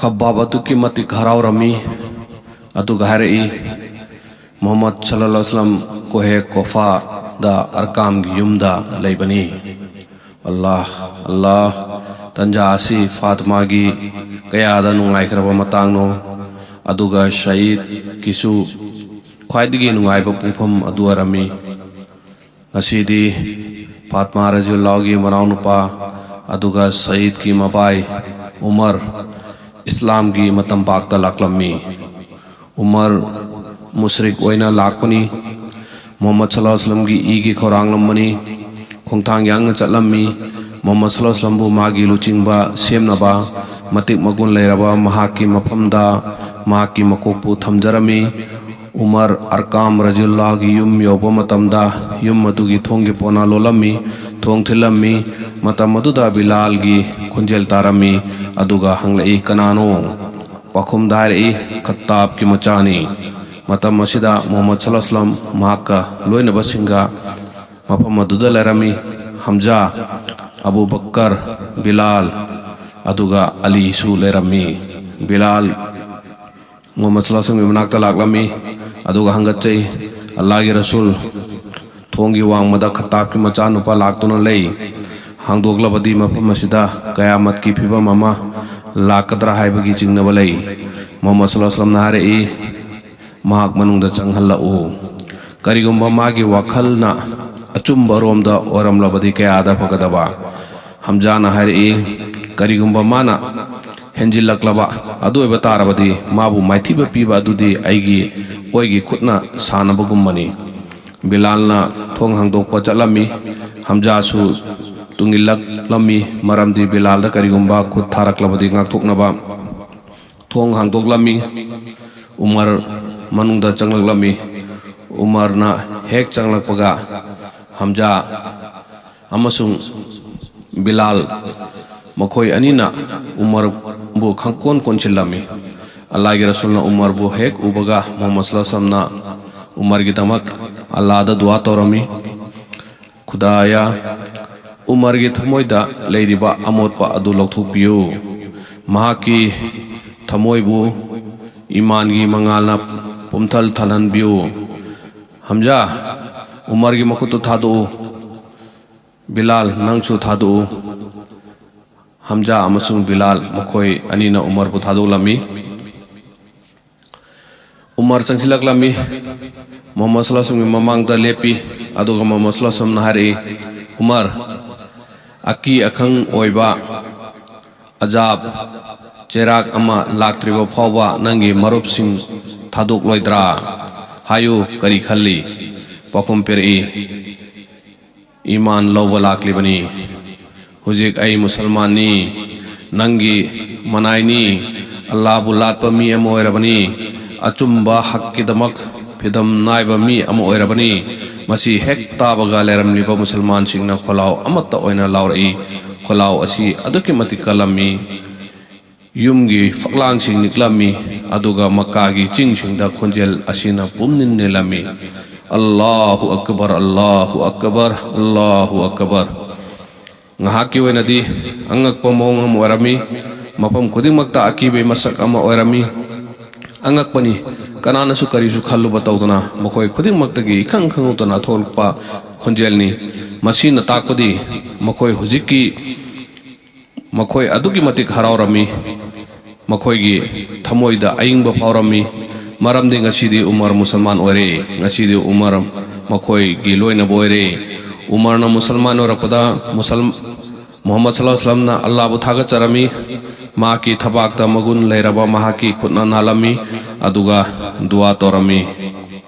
Khabbab अतुकी मतिक हरावरमी अतुगा हारई Mohammad सल्लल्लाहु अलैहि वसल्लम कोहे कोफा दा अरकाम गी युमदा लेबनी अल्लाह अल्लाह तंजा आसी फातिमा गी कयादा नुंगाइखरबा मतांगनो अदुगा शहीद किसु ख्वाइदगी नुंगाइबा पुंफम अदु अरमी ngасidi फातिमा रज़ियल्लाहु गी मनाउनुपा अदुगा शहीद की मबाई उमर इस्लाम की मतम पाकता लाकलम्मी उमर मुशरिक ओइना लाकपनी मोहम्मद सल्लल्लाहु अलैहि वसल्लम की ई की खौरांग लम्मनी खोंगथांग यांग चलम्मी मोहम्मद सल्लल्लाहु अलैहि वसल्लम बु मागी लुचिंगबा सेमनबा मतिक मगुन लेरबा महाकी मफमदा महाकी मकोकपु थमजरमी उमर अरकाम रज़ियल्लाहु की युम योबा मतमदा युम मदुगी थोंगे पोना लोलम्मी थोंग थिलम्मी मतम मदुदा बिलाल की खुंजेल तारमी अदुगा हंगलई कनानो पखुम दारई खत्ताब की मचानी मतम मसिदा मोहम्मद सल्लल्लाहु अलैहि वसल्लम महाका लोइनबा सिंगा मफम मदुदा लेरमी हमजा अबू बकर बिलाल अदुगा अली सु लेरमी बिलाल मोहम्मद सल्लल्लाहु अलैहि वसल्लम मनाक्ता लाकलमी अदुगा हंगचई अल्लाह की रसूल थोंगी वांगमदा खत्ताब की मचा नुपा लाक्तुना लई हांगदोगलबदी मफम मसिदा कयामत की फिबम अमा लाकद्रा हाइबगी चिंगनबा लई मोहम्मद सल्लल्लाहु अलैहि वसल्लम नारई महाक मनुंगदा चंगहल्लाओ करिगुंबा मागी वाखलना अचुंबा रोमदा ओरमलबदी कयादा फगदबा हमजाना हारई करिगुंबा माना हेंजिलक्लबा अदुइबा तारबदी माबु माइथिबा पीबा अदुदी आइगी ओइगी खुदना सानबगुंबनी बिलालना थोंग हांगदोकपा चलम्मी हमजासु तुंगिलक्लम्मी मरमदी बिलालदा करिगुंबा खुद थारक्लबदी गांगथोकनबा थोंग हांगदोकलम्मी उमर मनुंगदा चंगलक्लम्मी उमरना हेक चंगलक्पगा हमजा अमसुंग बिलाल मखोई अनीना उमर बु खंकोन कोनचिल्लमी अल्लाह के रसूलना उमर बु हेक उबगा मोहम्मद सल्लल्लाहु अलैहि वसल्लम ना उमर की तमक अल्लाह दा दुआ तौरमी खुदाया उमर की थमोइदा लेरिबा अमोटपा अदु लौथोकपियो महाकी थमोइबु ईमान की मंगालना पुमथल थलहनबियो हमजा उमर की मखुतो थादो बिलाल नंगसु थादो हमजा अमसुंग बिलाल मखोई अनीना उमर बु थादोलमी उमर चंगसिलक्लमी मोहम्मद सल्लल्लाहु अलैहि वसल्लम ममांगदा लेपी अदुगा मोहम्मद सल्लल्लाहु अलैहि वसल्लम हारई उमर अकी अखंग ओइबा अजाब चेराक अमा लाक्त्रिबा फावबा नंगी मरुपसिंग थादोकलोइद्रा हायो करी खल्ली पखुम पेरई ईमान लौबा लाक्लिबनी हुजिक आई मुसलमानी नंगी मनाइनी अल्लाह बु लाटपा मी अमा ओइरबनी अचुंबा हक्किदमक फिदम नाइबा मी अमा ओइरबनी मसी हेक ताबगा लेरमलिबा मुसलमान सिंगना खोलाव अमत्ता ओइना लाउरई खोलाव असी अदुकी मति कलमी युमगी फकलांग सिंग निकलमी अदुगा मक्का की चिंग सिंगदा खोंजेल असीना पुमनिन नेलमी अल्लाहु अकबर अल्लाहु अकबर अल्लाहु Akbar ngahaki oinadi angakpa mawng ama oirami mafam khudingmakta akibe masak ama oirami angakpani kananasu karisu khalluba tawduna makhoi khudingmaktagi ikhang khangutana tholpa khonjelni masina takpadi makhoi hujikki makhoi adugi matik haraurami makhoi gi thamoida aingba phawrami maramdi ngasidi umar musalman oire ngasidi umar makhoi gi loina boire Umar ना मुसलमान और अपदा मोहम्मद सल्लल्लाहु अलैहि वसल्लम ना अल्लाह बु थागा चरमी माँ की थबाक मगुन लेरबा माँ की खुदना नालमी अदुगा दुआ तौरमी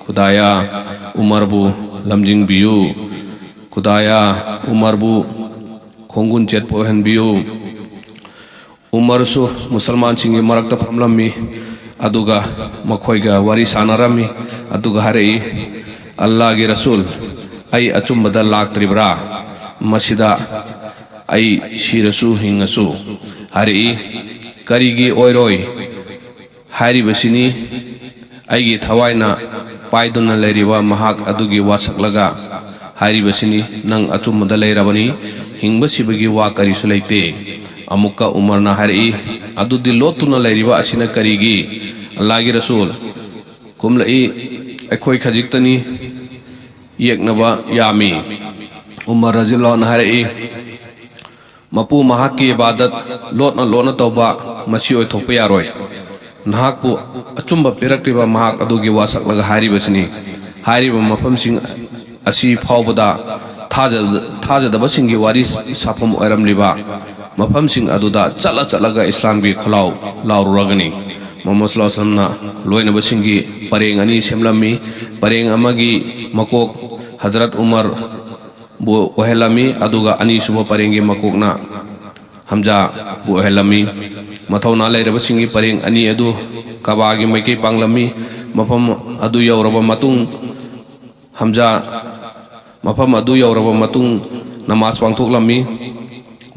खुदाया उमर बु लमजिंग बियु खुदाया उमर बु खोंगुन चेत पोहन बियु उमर सु मुसलमान सिंगी मरकता फमलमी अदुगा मखोइगा वारी सानारमी अदुगा हरई अल्लाह के रसूल आई अचुंबदा लाक्त्रिब्रा मसिदा आई शिरसु हिंगसु हरि करिगी ओइरोय हारिबसिनी आइगी थवाइना पाइदुना लेरिबा महाक अदुगी वासकलगा हारिबसिनी नंग अचुंबदा लेरबनी हिंगबसिबगी वा करिसु लेते अमुक्का उमरना हरि अदुदी लोतुना लैरिबा असिना करिगी अल्लाह की रसूल कुमलई अखोई खजिक्तनी येकनबा यामी उमर रजिल्लाहु अन्हु हारई मपू महाकी इबादत लोटना तौबा मसी ओइथोकपा यारोय नहाकपु अचुम्बा पिरक्तिबा महाक अदुगी वासक्लगा हारिबसनी हारिबा मफमसिंग असी फावबदा थाजदबसिंगी वारी साफम ओइरमलिबा मफमसिंग अदुदा चलगा इस्लाम की खलाव लाउरुरगनी मोहम्मद सल्लल्लाहु अलैहि वसल्लम लोइनबसिंगी परेंग अनि सेमलमी परेंग अमगी मकोक हजरत उमर बु ओहेलमी अदुगा अनि सुबा परेंगी मकोकना हमजा बु ओहेलमी मथौना लेरबसिंगी परेंग अनि अदु कबागी मैके पांगलमी मफम अदु यौरबा मतुंग हमजा मफम अदु यौरबा मतुंग नमाज पांगथोकलमी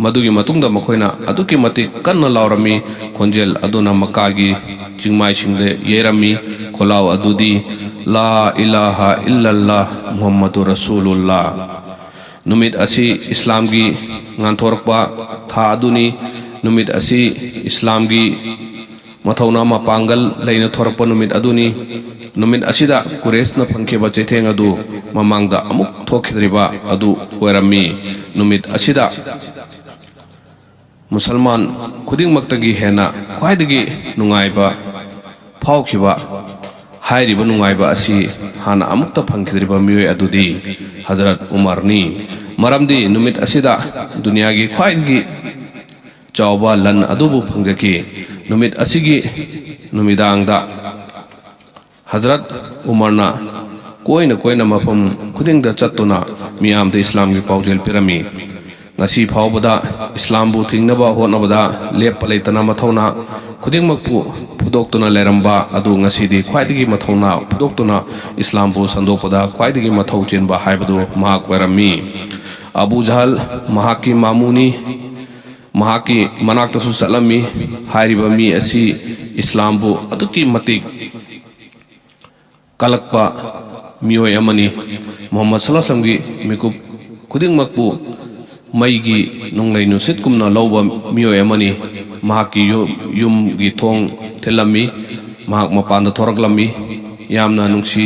मदुगी मतुंगदा मखोइना अदुकी मति कन्ना लाउरमी खोंजेल अदुना मक्कागी चिंगमाइसिंगदे येरमी खोलाव अदुदी ला इलाहा इल्लल्लाह मुहम्मदुर रसूलुल्लाह नुमित असी इस्लाम की गांथोरकपा था अदुनी नुमित असी इस्लाम की मथौना मापांगल लेना थोरकपा नुमित अदुनी नुमित असिदा कुरेशना फंखेबा चैथेंग अदु ममांगदा अमुक थोखिद्रिबा अदु ओइरमी नुमित असिदा मुसलमान खुदिंगमक्तगी हेना ख्वाइदगी नुंगाइबा फावखिबा हाइरिबा नुंगाइबा असी हाना अमुक्ता फंखिद्रिबा मियोय अदुदी हजरत उमरनी मरमदी नुमित असिदा दुनिया की ख्वाइदगी चावबा लन अदुबु फंगजकी नुमित असिगी नुमिदांगदा हजरत उमरना कोइना मफम खुदिंगदा चत्तुना मियामदा इस्लाम की पाउजेल पिरमी ngasi phawbada islam bu thingnaba honabada lepa leitana mathona khudingmakpu phudoktuna leramba adu ngasi di khwaidigi mathona phudoktuna islam bu sandopada khwaidigi mathau chenba haibadu mahak werami abu jahal mahaki mamuni mahaki manakta su salami hairiba mi asi islam bu aduki matik kalakpa miyoy amani muhammad sallallahu alaihi wasallam gi mikup khudingmakpu मैगी नोंगलै नुसित कुमना लौबा मियोय अमनी महाकी युम गी थोंग थेलमी महाक मपान थोरकलमी यामना नुंसी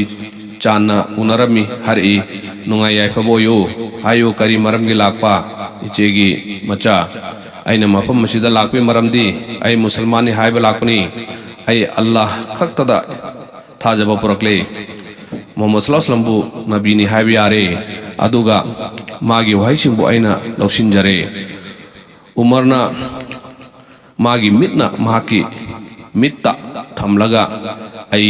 चाना उनरमी हरई नुंगाय याइफबोयो हायो करी मरम गी लाकपा इचेगी मचा आइना मफम मसिदा लाकपे मरमदी आई मुसलमानी हाइबा लाकपनी आई अल्लाह खक्तदा थाजबा पुरकले मोहम्मद सल्लल्लाहु अलैहि वसल्लम बु नबीनी हाइबा यारे अदुगा मागी वहाइसिंबु आइना लौसिनजरे उमरना मागी मितना महाकी मित्ता थमलगा आई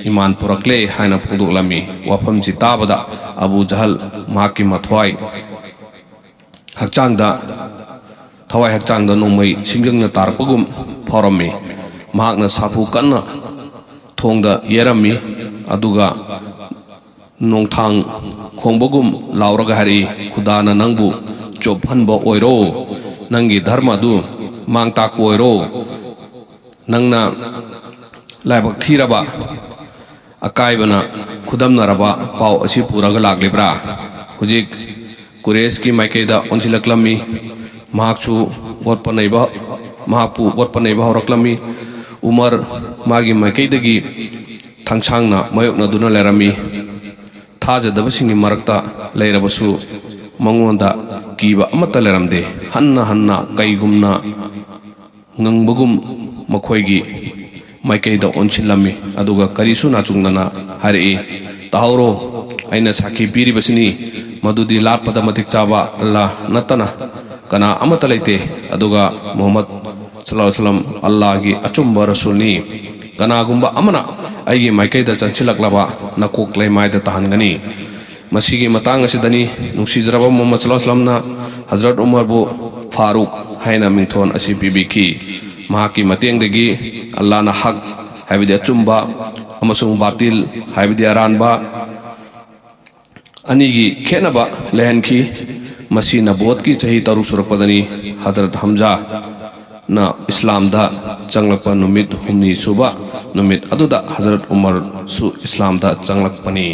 ईमान पुरकले हाइना फोंदोकलमी वाफमसि ताबदा अबू जहल महाकी मथवाई हक्चांगदा थवाई हक्चांगदा नोंमै सिंगंगना तारकपगुम फौरमी महाकना साफु कन्ना थोंगदा येरमी अदुगा नोंथांग खोंबगुम लाउरगा हरी खुदाना नंगबु चोफनबो ओइरो नंगी धर्मदु मांगताकबो ओइरो नंगना लाइबक थीरबा अकाइबना खुदमनरबा पाव असि पुरगा लागलिब्रा हुजिक कुरेश की माइकेदा ओनसिलक्लमी महाकसु वोटपनैबा महापु वोटपनैबा हरक्लमी उमर मागी माइकेदगी थांसांगना मयोकनदुना लेरमी थाजदबसिंगी मरक्ता लेरबसु मंगोंदा कीबा अमता लेरमदे हन्ना कैगुमना ngंगबगुम मखोयगी माइकेदा ओनसिलमी अदुगा करिसु नाचुंगना हारई ताहौरो आइना साखी पीरिबसिनी मदुदी लापदा मतिक चाबा अल्लाह नतना कना अमता लेते अदुगा मोहम्मद सल्लल्लाहु अलैहि वसल्लम अल्लाह की अचुंबा रसूलनी कनागुंबा अमना आइगी माइकेदा चंचिलक्लबा नकोक लेमायदा तहनगनी मसीगी मतांग असिदनी नुसिजरबा मोहम्मद सल्लल्लाहु अलैहि वसल्लमना हजरत उमर बु फारूक हाइना मिंथोन असि पिबिकी महाकी मतेंगदगी अल्लाह ना हक हाइबदि अचुंबा अमसुंग बातिल हाइबदि अरानबा अनिगी खेनबा लेहनखी मसी नबोत की चही तरु सुरपदनी हजरत हमजा ना इस्लाम दा चंगलपा नुमित हुमनी सुबा नुमित अदुदा हजरत उमर सु इस्लाम दा चंगलपनी